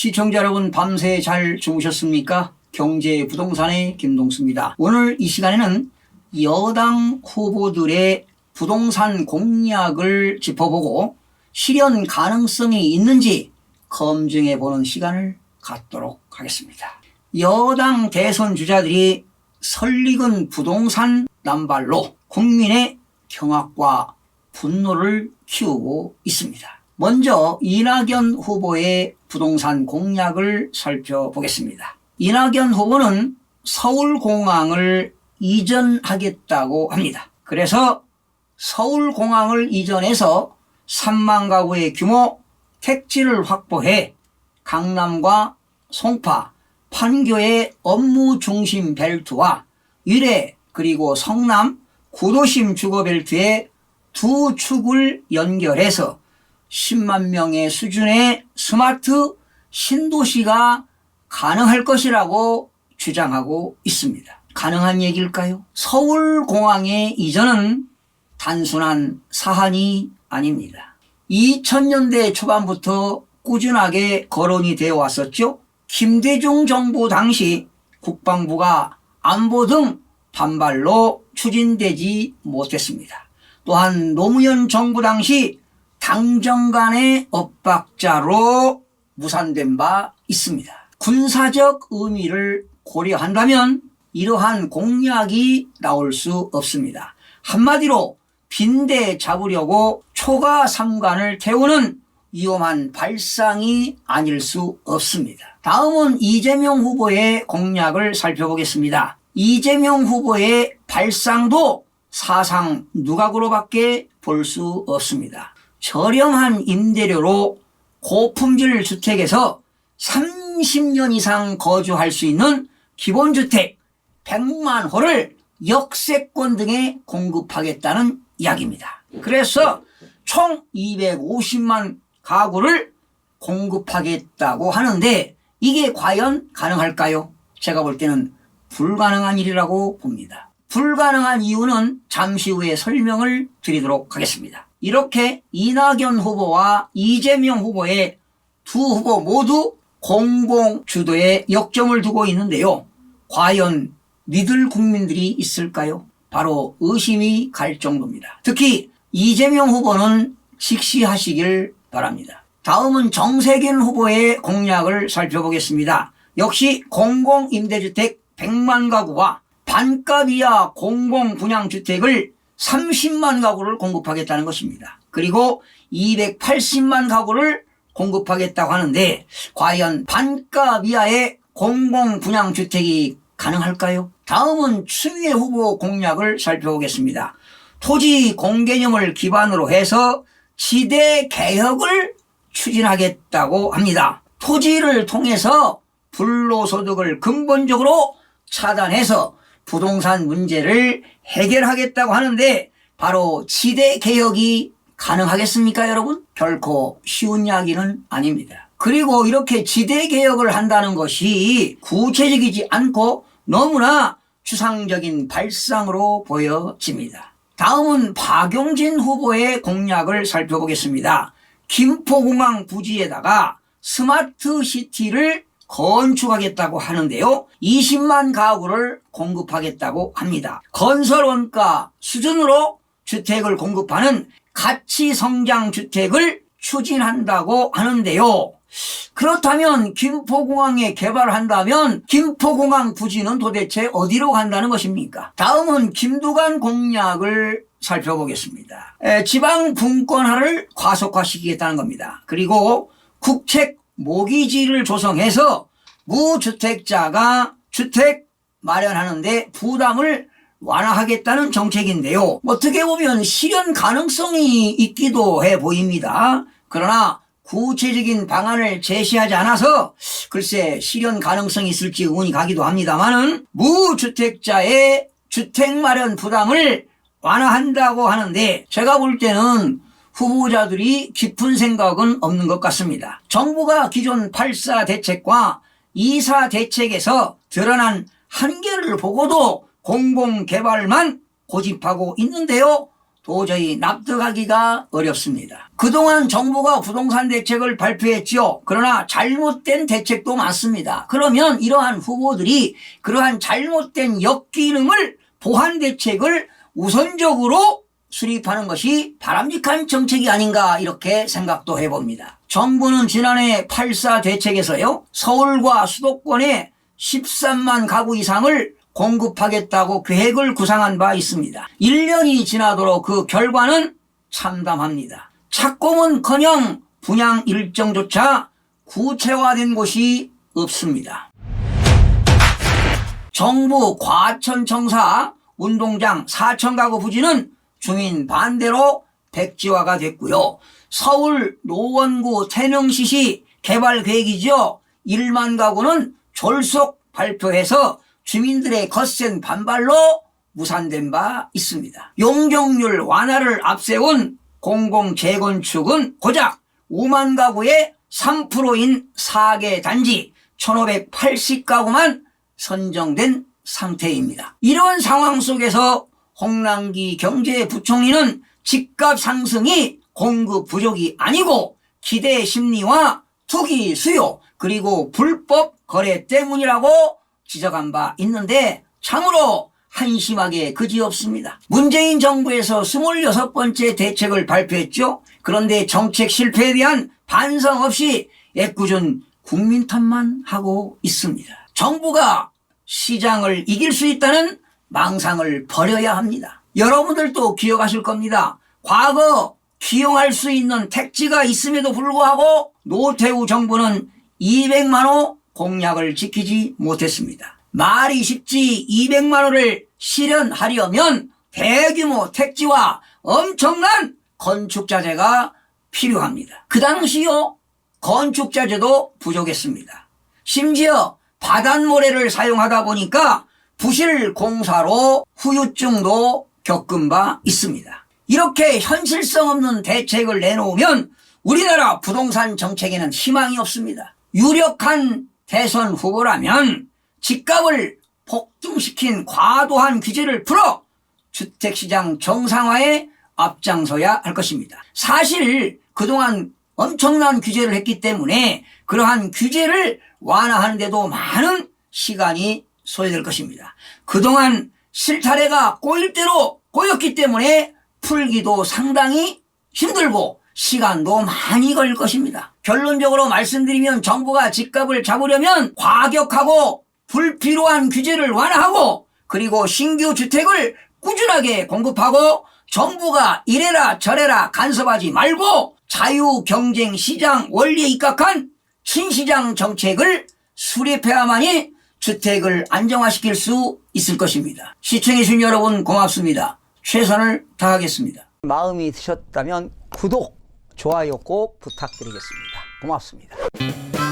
시청자 여러분, 밤새 잘 주무셨습니까? 경제 부동산의 김동수입니다. 오늘 이 시간에는 여당 후보들의 부동산 공약을 짚어보고 실현 가능성이 있는지 검증해보는 시간을 갖도록 하겠습니다. 여당 대선 주자들이 설익은 부동산 남발로 국민의 경악과 분노를 키우고 있습니다. 먼저 이낙연 후보의 부동산 공약을 살펴보겠습니다. 이낙연 후보는 서울공항을 이전하겠다고 합니다. 그래서 서울공항을 이전해서 3만 가구의 규모 택지를 확보해 강남과 송파, 판교의 업무 중심 벨트와 위례 그리고 성남 구도심 주거벨트의 두 축을 연결해서 10만 명의 수준의 스마트 신도시가 가능할 것이라고 주장하고 있습니다. 가능한 얘기일까요? 서울공항의 이전은 단순한 사안이 아닙니다. 2000년대 초반부터 꾸준하게 거론이 되어 왔었죠. 김대중 정부 당시 국방부가 안보 등 반발로 추진되지 못했습니다. 또한 노무현 정부 당시 당정 간의 엇박자로 무산된 바 있습니다. 군사적 의미를 고려한다면 이러한 공약이 나올 수 없습니다. 한마디로 빈대 잡으려고 초가 삼관을 태우는 위험한 발상이 아닐 수 없습니다. 다음은 이재명 후보의 공약을 살펴보겠습니다. 이재명 후보의 발상도 사상 누각으로밖에 볼 수 없습니다. 저렴한 임대료로 고품질 주택에서 30년 이상 거주할 수 있는 기본주택 100만 호를 역세권 등에 공급하겠다는 이야기입니다. 그래서 총 250만 가구를 공급하겠다고 하는데 이게 과연 가능할까요? 제가 볼 때는 불가능한 일이라고 봅니다. 불가능한 이유는 잠시 후에 설명을 드리도록 하겠습니다. 이렇게 이낙연 후보와 이재명 후보의 두 후보 모두 공공주도에 역점을 두고 있는데요. 과연 믿을 국민들이 있을까요? 바로 의심이 갈 정도입니다. 특히 이재명 후보는 직시하시길 바랍니다. 다음은 정세균 후보의 공약을 살펴보겠습니다. 역시 공공임대주택 100만 가구와 반값 이하 공공분양주택을 30만 가구를 공급하겠다는 것입니다. 그리고 280만 가구를 공급하겠다고 하는데 과연 반값 이하의 공공분양주택이 가능할까요? 다음은 추미애 후보 공약을 살펴보겠습니다. 토지 공개념을 기반으로 해서 지대 개혁을 추진하겠다고 합니다. 토지를 통해서 불로소득을 근본적으로 차단해서 부동산 문제를 해결하겠다고 하는데 바로 지대 개혁이 가능하겠습니까, 여러분? 결코 쉬운 이야기는 아닙니다. 그리고 이렇게 지대 개혁을 한다는 것이 구체적이지 않고 너무나 추상적인 발상으로 보여집니다. 다음은 박용진 후보의 공약을 살펴보겠습니다. 김포공항 부지에다가 스마트시티를 건축하겠다고 하는데요. 20만 가구를 공급하겠다고 합니다. 건설 원가 수준으로 주택을 공급하는 가치성장주택을 추진한다고 하는데요. 그렇다면 김포공항에 개발을 한다면 김포공항 부지는 도대체 어디로 간다는 것입니까? 다음은 김두관 공약을 살펴보겠습니다. 지방 분권화를 과속화시키겠다는 겁니다. 그리고 국책 모기지를 조성해서 무주택자가 주택 마련하는데 부담을 완화하겠다는 정책인데요. 어떻게 보면 실현 가능성이 있기도 해 보입니다. 그러나 구체적인 방안을 제시하지 않아서 글쎄 실현 가능성이 있을지 의문이 가기도 합니다만은 무주택자의 주택 마련 부담을 완화한다고 하는데 제가 볼 때는 후보자들이 깊은 생각은 없는 것 같습니다. 정부가 기존 8.4 대책과 2.4 대책에서 드러난 한계를 보고도 공공개발만 고집하고 있는데요. 도저히 납득하기가 어렵습니다. 그동안 정부가 부동산 대책을 발표했죠. 그러나 잘못된 대책도 많습니다. 그러면 이러한 후보들이 그러한 잘못된 역기능을 보완 대책을 우선적으로 수립하는 것이 바람직한 정책이 아닌가 이렇게 생각도 해봅니다. 정부는 지난해 8.4 대책에서요, 서울과 수도권에 13만 가구 이상을 공급하겠다고 계획을 구상한 바 있습니다. 1년이 지나도록 그 결과는 참담합니다. 착공은커녕 분양 일정조차 구체화된 곳이 없습니다. 정부 과천청사 운동장 4천 가구 부지는 주민 반대로 백지화가 됐고요. 서울 노원구 태릉시시 개발 계획이죠. 1만 가구는 졸속 발표해서 주민들의 거센 반발로 무산된 바 있습니다. 용적률 완화를 앞세운 공공재건축은 고작 5만 가구의 3%인 4개 단지 1580가구만 선정된 상태입니다. 이런 상황 속에서 홍남기 경제부총리는 집값 상승이 공급 부족이 아니고 기대 심리와 투기 수요 그리고 불법 거래 때문이라고 지적한 바 있는데 참으로 한심하게 그지없습니다. 문재인 정부에서 26번째 대책을 발표했죠. 그런데 정책 실패에 대한 반성 없이 애꿎은 국민 탓만 하고 있습니다. 정부가 시장을 이길 수 있다는 망상을 버려야 합니다. 여러분들도 기억하실 겁니다. 과거 기용할 수 있는 택지가 있음에도 불구하고 노태우 정부는 200만 호 공약을 지키지 못했습니다. 말이 쉽지 200만 호를 실현하려면 대규모 택지와 엄청난 건축자재가 필요합니다. 그 당시요 건축자재도 부족했습니다. 심지어 바닷모래를 사용하다 보니까 부실 공사로 후유증도 겪은 바 있습니다. 이렇게 현실성 없는 대책을 내놓으면 우리나라 부동산 정책에는 희망이 없습니다. 유력한 대선 후보라면 집값을 폭등시킨 과도한 규제를 풀어 주택시장 정상화에 앞장서야 할 것입니다. 사실 그동안 엄청난 규제를 했기 때문에 그러한 규제를 완화하는 데도 많은 시간이 소요될 것입니다. 그동안 실타래가 꼬일 대로 꼬였기 때문에 풀기도 상당히 힘들고 시간도 많이 걸릴 것입니다. 결론적으로 말씀드리면 정부가 집값을 잡으려면 과격하고 불필요한 규제를 완화하고 그리고 신규 주택을 꾸준하게 공급하고 정부가 이래라 저래라 간섭하지 말고 자유경쟁 시장 원리에 입각한 신시장 정책을 수립해야만이 주택을 안정화시킬 수 있을 것입니다. 시청해주신 여러분 고맙습니다. 최선을 다하겠습니다. 마음이 드셨다면 구독, 좋아요 꼭 부탁드리겠습니다. 고맙습니다.